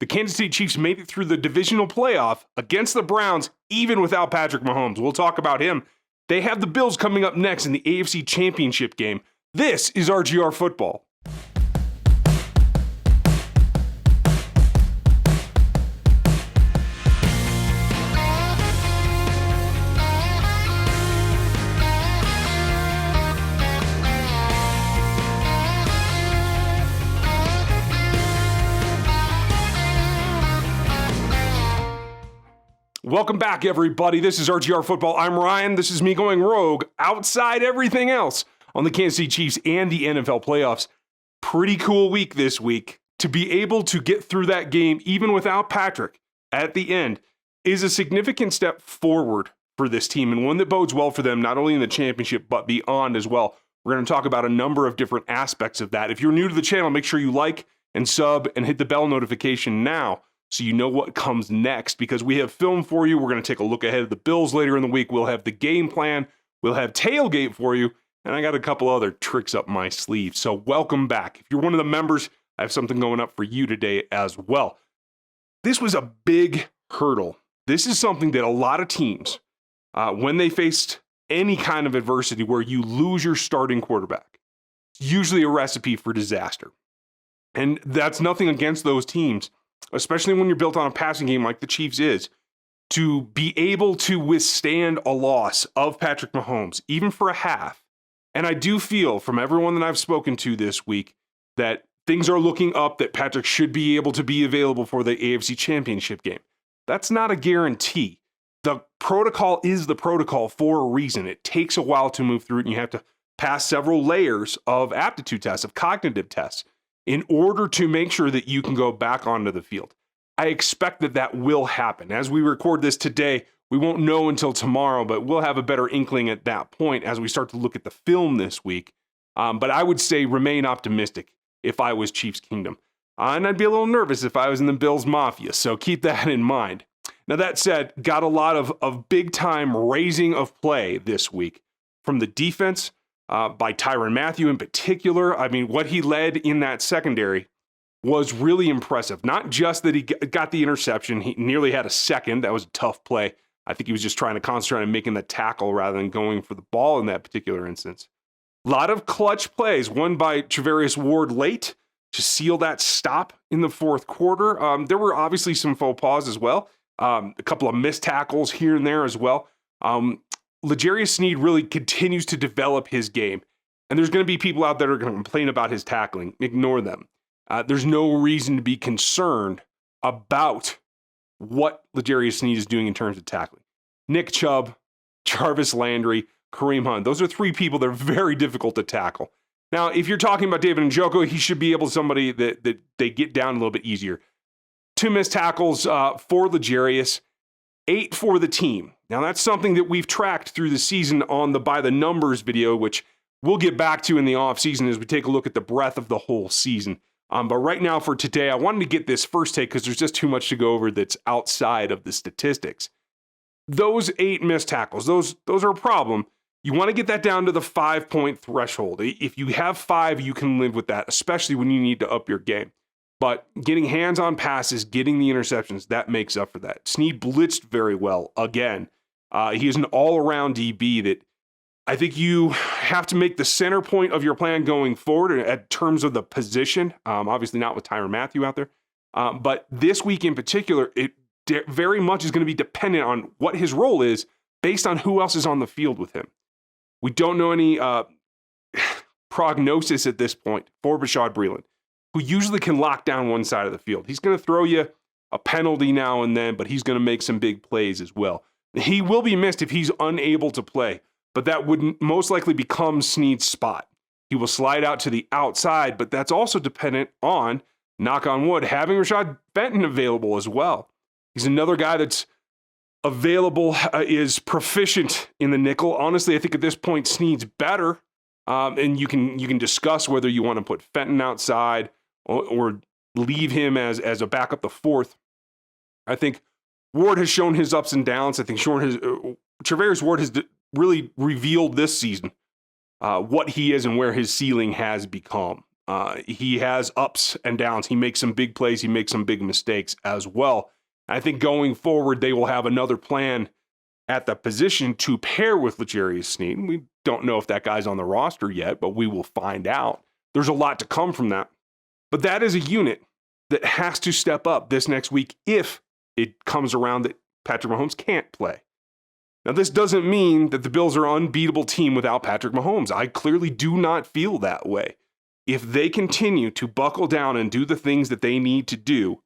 The Kansas City Chiefs made it through the divisional playoff against the Browns, even without Patrick Mahomes. We'll talk about him. They have the Bills coming up next in the AFC Championship game. This is RGR Football. Welcome back, everybody. This is RGR Football. I'm Ryan. This is me going rogue outside everything else on the Kansas City Chiefs and the NFL playoffs. Pretty cool week this week. To be able to get through that game, even without Patrick at the end, is a significant step forward for this team and one that bodes well for them, not only in the championship, but beyond as well. We're going to talk about a number of different aspects of that. If you're new to the channel, make sure you like and sub and hit the bell notification now, so you know what comes next, because we have film for you. We're going to take a look ahead of the Bills later in the week. We'll have the game plan. We'll have tailgate for you. And I got a couple other tricks up my sleeve. So welcome back. If you're one of the members, I have something going up for you today as well. This was a big hurdle. This is something that a lot of teams, when they faced any kind of adversity where you lose your starting quarterback, it's usually a recipe for disaster. And that's nothing against those teams, especially when you're built on a passing game like the Chiefs is, to be able to withstand a loss of Patrick Mahomes, even for a half. And I do feel from everyone that I've spoken to this week that things are looking up, that Patrick should be able to be available for the AFC Championship game. That's not a guarantee. The protocol is the protocol for a reason. It takes a while to move through it, and you have to pass several layers of aptitude tests, of cognitive tests, in order to make sure that you can go back onto the field. I expect that that will happen. As we record this today, we won't know until tomorrow, but we'll have a better inkling at that point as we start to look at the film this week. But I would say remain optimistic if I was Chiefs Kingdom. And I'd be a little nervous if I was in the Bills Mafia, so keep that in mind. Now, that said, got a lot of big-time raising of play this week from the defense, by Tyrann Mathieu in particular. I mean, what he led in that secondary was really impressive. Not just that he got the interception, he nearly had a second. That was a tough play. I think he was just trying to concentrate on making the tackle rather than going for the ball in that particular instance. A lot of clutch plays, one by Charvarius Ward late to seal that stop in the fourth quarter. There were obviously some faux pas as well. A couple of missed tackles here and there as well. L'Jarius Sneed really continues to develop his game. And there's going to be people out there that are going to complain about his tackling. Ignore them. There's no reason to be concerned about what L'Jarius Sneed is doing in terms of tackling. Nick Chubb, Jarvis Landry, Kareem Hunt. Those are three people that are very difficult to tackle. Now, if you're talking about David Njoku, he should be able to somebody that they get down a little bit easier. 2 missed tackles for L'Jarius, 8 for the team. Now, that's something that we've tracked through the season on the By the Numbers video, which we'll get back to in the offseason as we take a look at the breadth of the whole season. But right now for today, I wanted to get this first take because there's just too much to go over that's outside of the statistics. Those 8 missed tackles, those are a problem. You want to get that down to the 5-point threshold. If you have 5, you can live with that, especially when you need to up your game. But getting hands-on passes, getting the interceptions, that makes up for that. Sneed blitzed very well again. He is an all-around DB that I think you have to make the center point of your plan going forward in terms of the position. Obviously not with Tyrann Mathieu out there. But this week in particular, it very much is going to be dependent on what his role is based on who else is on the field with him. We don't know any prognosis at this point for Bashaud Breeland, who usually can lock down one side of the field. He's going to throw you a penalty now and then, but he's going to make some big plays as well. He will be missed if he's unable to play, but that would most likely become Sneed's spot. He will slide out to the outside, but that's also dependent on, knock on wood, having Rashad Fenton available as well. He's another guy that's available, is proficient in the nickel. Honestly, I think at this point, Sneed's better, and you can discuss whether you want to put Fenton outside or leave him as a backup the fourth. I think Ward has shown his ups and downs. I think Charvarius Ward has really revealed this season what he is and where his ceiling has become. He has ups and downs. He makes some big plays. He makes some big mistakes as well. I think going forward, they will have another plan at the position to pair with L'Jarius Sneed. We don't know if that guy's on the roster yet, but we will find out. There's a lot to come from that. But that is a unit that has to step up this next week if it comes around that Patrick Mahomes can't play. Now, this doesn't mean that the Bills are an unbeatable team without Patrick Mahomes. I clearly do not feel that way. If they continue to buckle down and do the things that they need to do,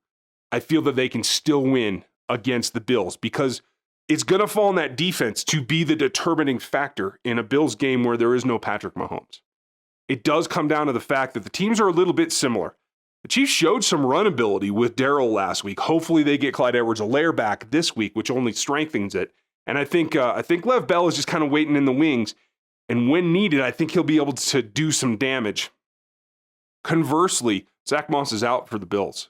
I feel that they can still win against the Bills, because it's going to fall on that defense to be the determining factor in a Bills game where there is no Patrick Mahomes. It does come down to the fact that the teams are a little bit similar. The Chiefs showed some run ability with Darrell last week. Hopefully they get Clyde Edwards-Helaire back this week, which only strengthens it. And I think Lev Bell is just kind of waiting in the wings. And when needed, I think he'll be able to do some damage. Conversely, Zach Moss is out for the Bills.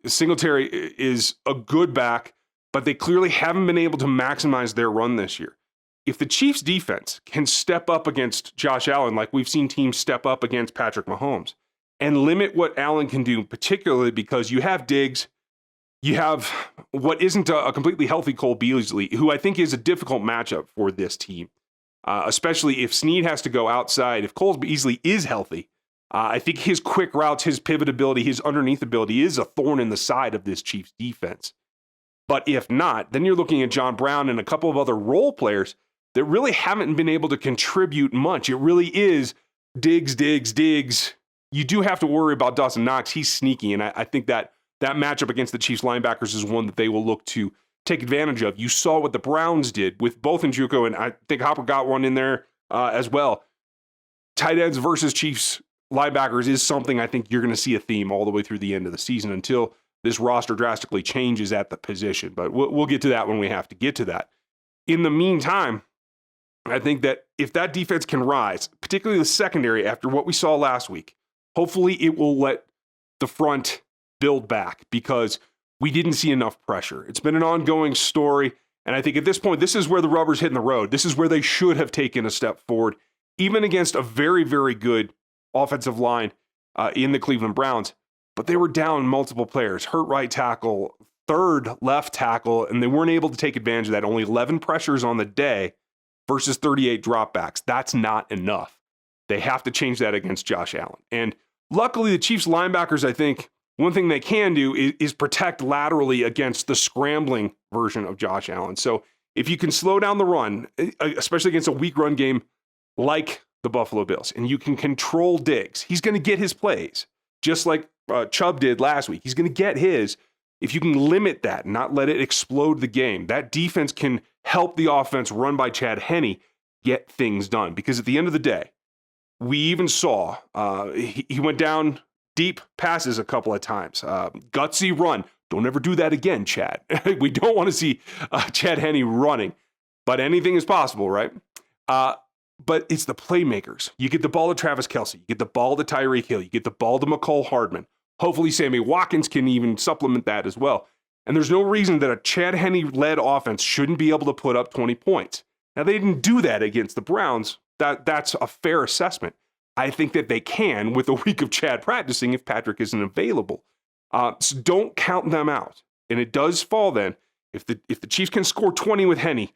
Singletary is a good back, but they clearly haven't been able to maximize their run this year. If the Chiefs defense can step up against Josh Allen, like we've seen teams step up against Patrick Mahomes, and limit what Allen can do, particularly because you have Diggs, you have what isn't a completely healthy Cole Beasley, who I think is a difficult matchup for this team, especially if Sneed has to go outside. If Cole Beasley is healthy, I think his quick routes, his pivot ability, his underneath ability is a thorn in the side of this Chiefs defense. But if not, then you're looking at John Brown and a couple of other role players that really haven't been able to contribute much. It really is Diggs. You do have to worry about Dawson Knox. He's sneaky, and I think that matchup against the Chiefs linebackers is one that they will look to take advantage of. You saw what the Browns did with both Njoku, and I think Hopper got one in there as well. Tight ends versus Chiefs linebackers is something I think you're going to see a theme all the way through the end of the season until this roster drastically changes at the position. But we'll get to that when we have to get to that. In the meantime, I think that if that defense can rise, particularly the secondary after what we saw last week, hopefully it will let the front build back, because we didn't see enough pressure. It's been an ongoing story, and I think at this point, this is where the rubber's hitting the road. This is where they should have taken a step forward, even against a very, very good offensive line in the Cleveland Browns. But they were down multiple players, hurt right tackle, third left tackle, and they weren't able to take advantage of that. Only 11 pressures on the day versus 38 dropbacks. That's not enough. They have to change that against Josh Allen. And luckily, the Chiefs linebackers, I think, one thing they can do is protect laterally against the scrambling version of Josh Allen. So if you can slow down the run, especially against a weak run game like the Buffalo Bills, and you can control Diggs, he's going to get his plays, just like Chubb did last week. He's going to get his. If you can limit that, not let it explode the game, that defense can help the offense run by Chad Henne get things done. Because at the end of the day, we even saw he went down deep passes a couple of times. Gutsy run. Don't ever do that again, Chad. We don't want to see Chad Henne running, but anything is possible, right? But it's the playmakers. You get the ball to Travis Kelce. You get the ball to Tyreek Hill. You get the ball to McCole Hardman. Hopefully Sammy Watkins can even supplement that as well. And there's no reason that a Chad Henne-led offense shouldn't be able to put up 20 points. Now, they didn't do that against the Browns. That's a fair assessment. I think that they can with a week of Chad practicing if Patrick isn't available. So don't count them out. And it does fall then. If the Chiefs can score 20 with Henne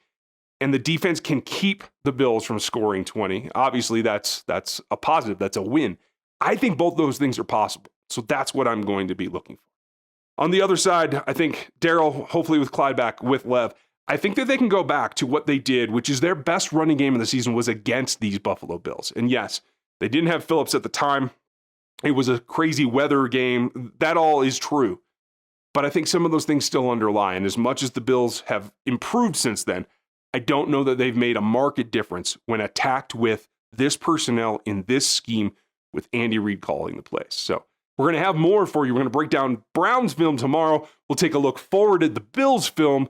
and the defense can keep the Bills from scoring 20, obviously that's a positive. That's a win. I think both those things are possible. So that's what I'm going to be looking for. On the other side, I think Darrell, hopefully with Clyde back, with Lev, I think that they can go back to what they did, which is their best running game of the season was against these Buffalo Bills. And yes, they didn't have Phillips at the time. It was a crazy weather game. That all is true. But I think some of those things still underlie. And as much as the Bills have improved since then, I don't know that they've made a marked difference when attacked with this personnel in this scheme with Andy Reid calling the plays. So we're going to have more for you. We're going to break down Browns film tomorrow. We'll take a look forward at the Bills film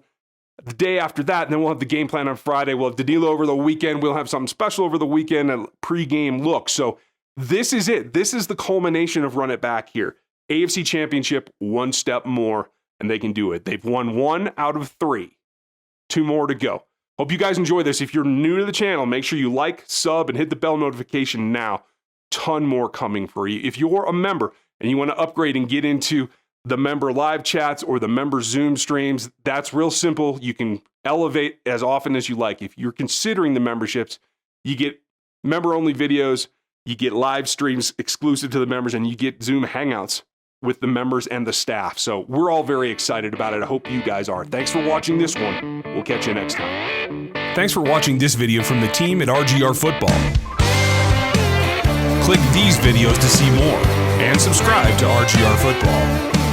the day after that, and then we'll have the game plan on Friday. We'll have Danilo over the weekend. We'll have something special over the weekend, a pregame look. So this is it. This is the culmination of Run It Back here. AFC Championship, one step more, and they can do it. They've won 1 out of 3. 2 more to go. Hope you guys enjoy this. If you're new to the channel, make sure you like, sub, and hit the bell notification now. ton more coming for you. If you're a member and you want to upgrade and get into the member live chats or the member Zoom streams, that's real simple. You can elevate as often as you like. If you're considering the memberships, you get member-only videos, you get live streams exclusive to the members, and you get Zoom Hangouts with the members and the staff. So we're all very excited about it. I hope you guys are. Thanks for watching this one. We'll catch you next time. Thanks for watching this video from the team at RGR Football. Click these videos to see more and subscribe to RGR Football.